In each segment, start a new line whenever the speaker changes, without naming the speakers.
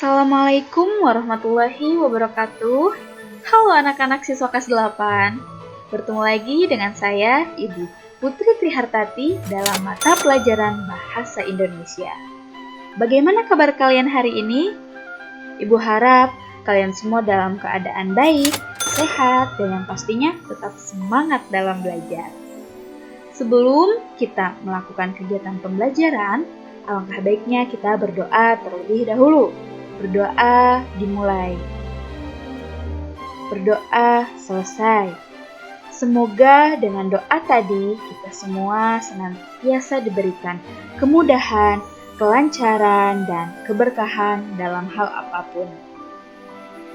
Assalamualaikum warahmatullahi wabarakatuh. Halo anak-anak siswa kelas 8. Bertemu lagi dengan saya, Ibu Putri Trihartati dalam mata pelajaran Bahasa Indonesia. Bagaimana kabar kalian hari ini? Ibu harap kalian semua dalam keadaan baik, sehat, dan yang pastinya tetap semangat dalam belajar. Sebelum kita melakukan kegiatan pembelajaran, alangkah baiknya kita berdoa terlebih dahulu. Berdoa dimulai. Berdoa selesai. Semoga dengan doa tadi kita semua senantiasa diberikan kemudahan, kelancaran, dan keberkahan dalam hal apapun.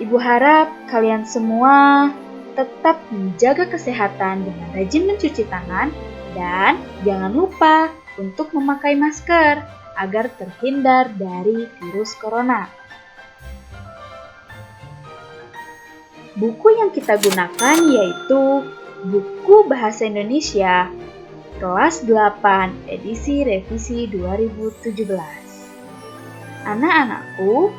Ibu harap kalian semua tetap menjaga kesehatan dengan rajin mencuci tangan dan jangan lupa untuk memakai masker agar terhindar dari virus corona. Buku yang kita gunakan yaitu buku Bahasa Indonesia kelas 8 edisi revisi 2017. Anak-anakku,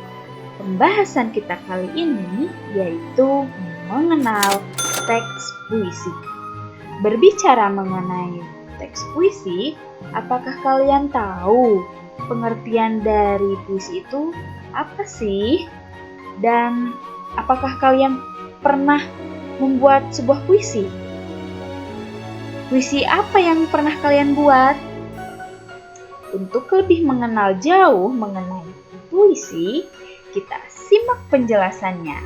pembahasan kita kali ini yaitu mengenal teks puisi. Berbicara mengenai teks puisi, apakah kalian tahu pengertian dari puisi itu apa sih? Dan apakah kalian pernah membuat sebuah puisi? Puisi apa yang pernah kalian buat? Untuk lebih mengenal jauh mengenai puisi, kita simak penjelasannya.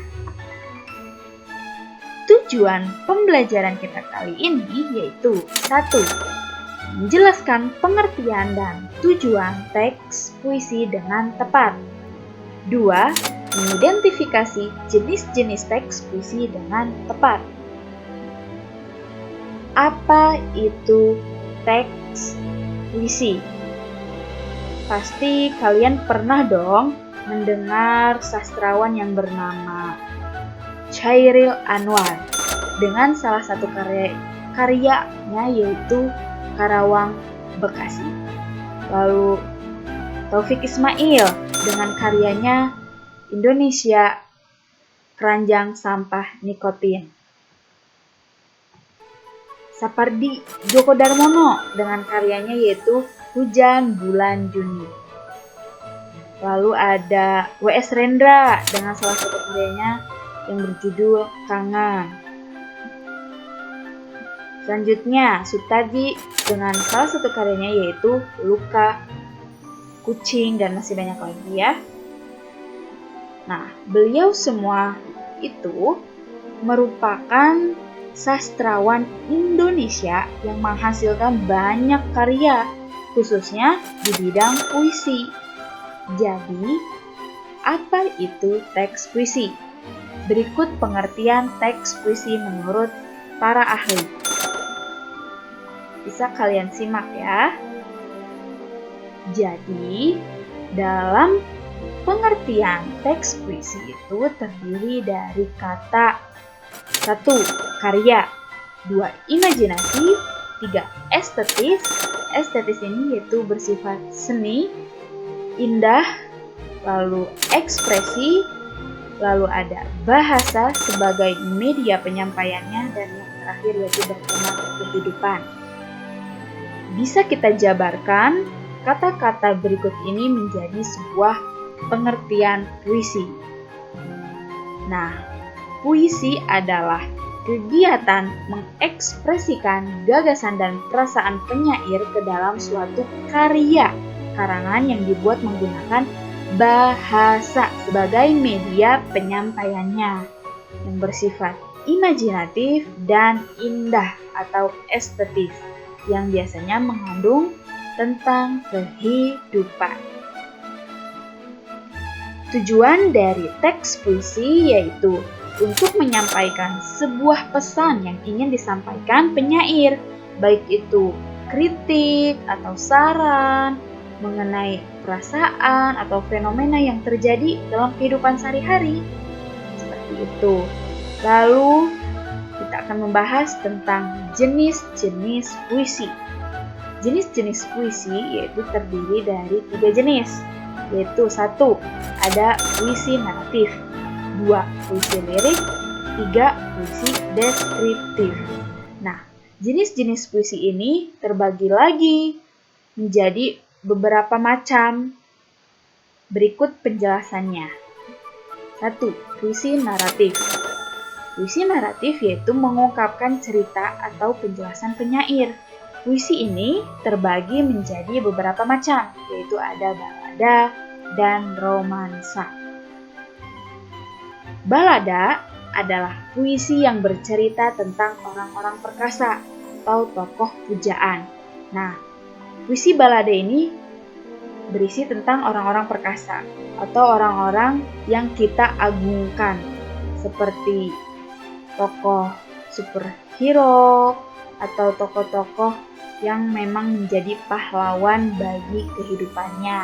Tujuan pembelajaran kita kali ini yaitu 1. Menjelaskan pengertian dan tujuan teks puisi dengan tepat. 2. Mengidentifikasi jenis-jenis teks puisi dengan tepat. Apa itu teks puisi? Pasti kalian pernah dong mendengar sastrawan yang bernama Chairil Anwar dengan salah satu karyanya yaitu Karawang Bekasi. Lalu Taufik Ismail dengan karyanya Indonesia Keranjang Sampah Nikotin. Sapardi Djoko Darmono dengan karyanya yaitu Hujan Bulan Juni. Lalu ada W.S. Rendra dengan salah satu karyanya yang berjudul Kangen. Selanjutnya Sutardi dengan salah satu karyanya yaitu Luka, Kucing, dan masih banyak lagi ya. Nah, beliau semua itu merupakan sastrawan Indonesia yang menghasilkan banyak karya, khususnya di bidang puisi. Jadi, apa itu teks puisi? Berikut pengertian teks puisi menurut para ahli. Bisa kalian simak ya. Jadi, dalam pengertian teks puisi itu terdiri dari kata 1. Karya, 2. Imajinasi, 3. Estetis. Estetis ini yaitu bersifat seni, indah, lalu ekspresi, lalu ada bahasa sebagai media penyampaiannya, dan yang terakhir yaitu bertema kehidupan. Bisa kita jabarkan kata-kata berikut ini menjadi sebuah pengertian puisi. Nah, puisi adalah kegiatan mengekspresikan gagasan dan perasaan penyair ke dalam suatu karya karangan yang dibuat menggunakan bahasa sebagai media penyampaiannya yang bersifat imajinatif dan indah atau estetis yang biasanya mengandung tentang kehidupan. Tujuan dari teks puisi yaitu untuk menyampaikan sebuah pesan yang ingin disampaikan penyair, baik itu kritik atau saran mengenai perasaan atau fenomena yang terjadi dalam kehidupan sehari-hari. Seperti itu. Lalu kita akan membahas tentang jenis-jenis puisi. Jenis-jenis puisi yaitu terdiri dari 3 jenis. yaitu 1. Ada puisi naratif, 2. Puisi lirik, 3. Puisi deskriptif. Nah, jenis-jenis puisi ini terbagi lagi menjadi beberapa macam. Berikut penjelasannya. 1. Puisi naratif. Puisi naratif yaitu mengungkapkan cerita atau penjelasan penyair. Puisi ini terbagi menjadi beberapa macam, yaitu ada balada dan romansa. Balada adalah puisi yang bercerita tentang orang-orang perkasa atau tokoh pujaan. Nah, puisi balada ini berisi tentang orang-orang perkasa atau orang-orang yang kita agungkan, seperti tokoh superhero atau tokoh-tokoh yang memang menjadi pahlawan bagi kehidupannya.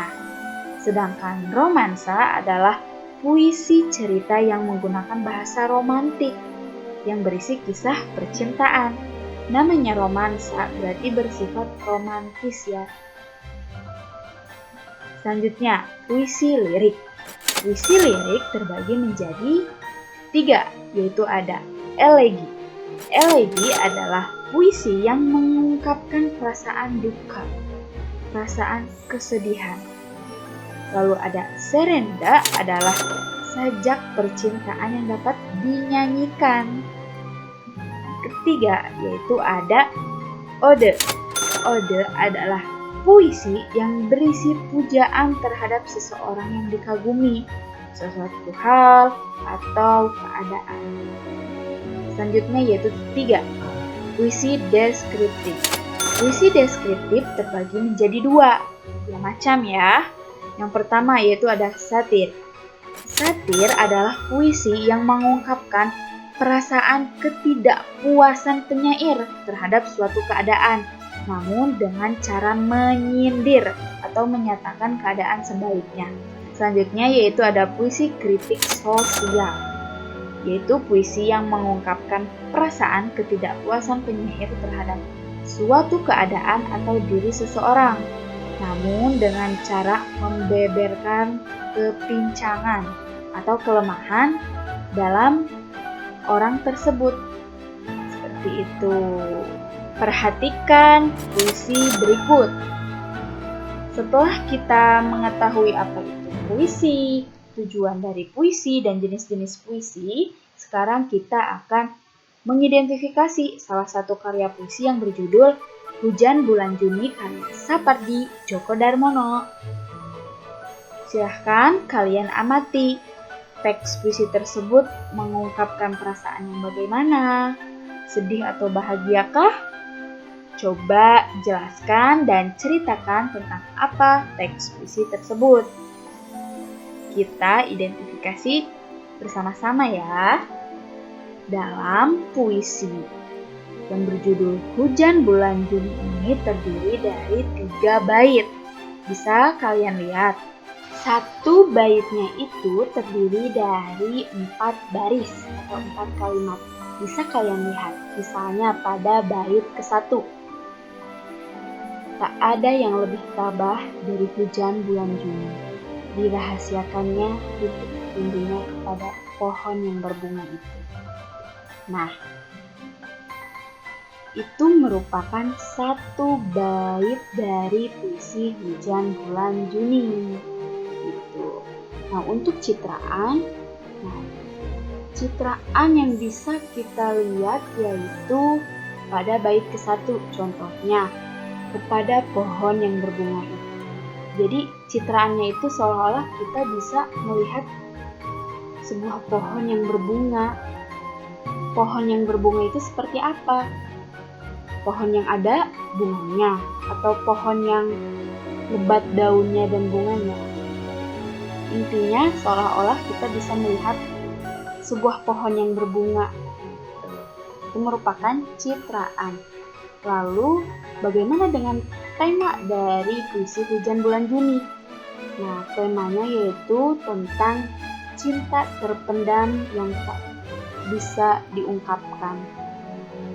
Sedangkan romansa adalah puisi cerita yang menggunakan bahasa romantik yang berisi kisah percintaan. Namanya romansa berarti bersifat romantis ya. Selanjutnya, puisi lirik. Puisi lirik terbagi menjadi 3, yaitu ada elegi. Elegi adalah puisi yang mengungkapkan perasaan duka, perasaan kesedihan. Lalu ada serenda adalah sajak percintaan yang dapat dinyanyikan. Ketiga, yaitu ada ode. Ode adalah puisi yang berisi pujaan terhadap seseorang yang dikagumi, sesuatu hal atau keadaan. Selanjutnya yaitu 3, puisi deskriptif. Puisi deskriptif terbagi menjadi 2 macam ya. Yang pertama yaitu ada satir. Satir adalah puisi yang mengungkapkan perasaan ketidakpuasan penyair terhadap suatu keadaan, namun dengan cara menyindir atau menyatakan keadaan sebaliknya. Selanjutnya yaitu ada puisi kritik sosial, yaitu puisi yang mengungkapkan perasaan ketidakpuasan penyair terhadap suatu keadaan atau diri seseorang, namun dengan cara membeberkan kepincangan atau kelemahan dalam orang tersebut. Seperti itu. Perhatikan puisi berikut. Setelah kita mengetahui apa itu puisi, tujuan dari puisi, dan jenis-jenis puisi, sekarang kita akan mengidentifikasi salah satu karya puisi yang berjudul Hujan Bulan Juni karya Sapardi Djoko Darmono. Silahkan kalian amati. Teks puisi tersebut mengungkapkan perasaan yang bagaimana? Sedih atau bahagiakah? Coba jelaskan dan ceritakan tentang apa teks puisi tersebut. Kita identifikasi bersama-sama ya. Dalam puisi yang berjudul Hujan Bulan Juni ini terdiri dari 3 bait. Bisa kalian lihat. 1 baitnya itu terdiri dari 4 baris atau 4 kalimat. Bisa kalian lihat, misalnya pada bait ke-1. Tak ada yang lebih tabah dari hujan bulan Juni. Dirahasiakannya titik rindunya kepada pohon yang berbunga itu. Nah, itu merupakan 1 bait dari puisi Hujan Bulan Juni. Gitu. Nah, untuk citraan yang bisa kita lihat yaitu pada bait ke-1, contohnya kepada pohon yang berbunga itu. Jadi citraannya itu seolah-olah kita bisa melihat sebuah pohon yang berbunga. Pohon yang berbunga itu seperti apa? Pohon yang ada bunganya atau pohon yang lebat daunnya dan bunganya. Intinya seolah-olah kita bisa melihat sebuah pohon yang berbunga. Itu merupakan citraan. Lalu, bagaimana dengan tema dari puisi Hujan Bulan Juni? Nah, temanya yaitu tentang cinta terpendam yang tak bisa diungkapkan.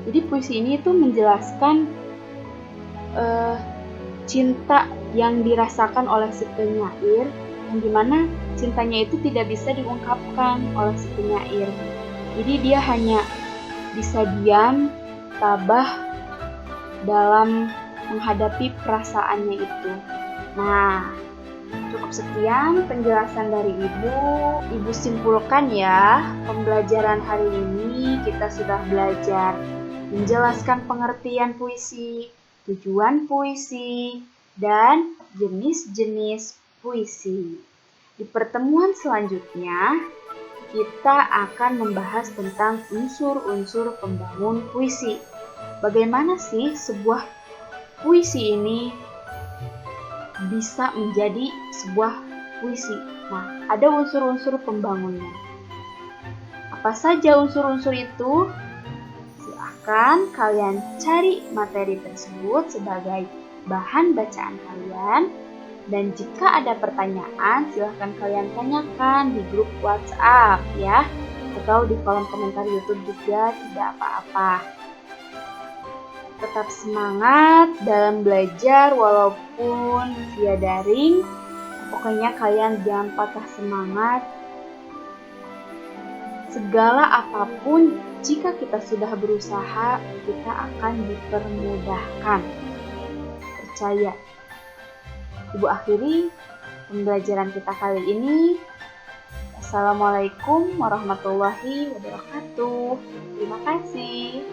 Jadi puisi ini tuh menjelaskan cinta yang dirasakan oleh si penyair
yang dimana cintanya itu tidak bisa diungkapkan oleh si penyair. Jadi dia hanya bisa diam, tabah dalam menghadapi perasaannya itu. Nah, cukup sekian penjelasan dari Ibu. Ibu simpulkan ya, pembelajaran hari ini kita sudah belajar menjelaskan pengertian puisi, tujuan puisi, dan jenis-jenis puisi. Di pertemuan selanjutnya, kita akan membahas tentang unsur-unsur pembangun puisi. Bagaimana sih sebuah puisi ini bisa menjadi sebuah puisi? Nah, ada unsur-unsur pembangunnya. Apa saja unsur-unsur itu? Silahkan kalian cari materi tersebut sebagai bahan bacaan kalian. Dan jika ada pertanyaan, silahkan kalian tanyakan di grup WhatsApp ya. Atau di kolom komentar YouTube juga, tidak apa-apa. Tetap semangat dalam belajar walaupun via daring. Pokoknya kalian jangan patah semangat. Segala apapun, jika kita sudah berusaha, kita akan dipermudahkan. Percaya. Ibu akhiri pembelajaran kita kali ini. Assalamualaikum warahmatullahi wabarakatuh. Terima kasih.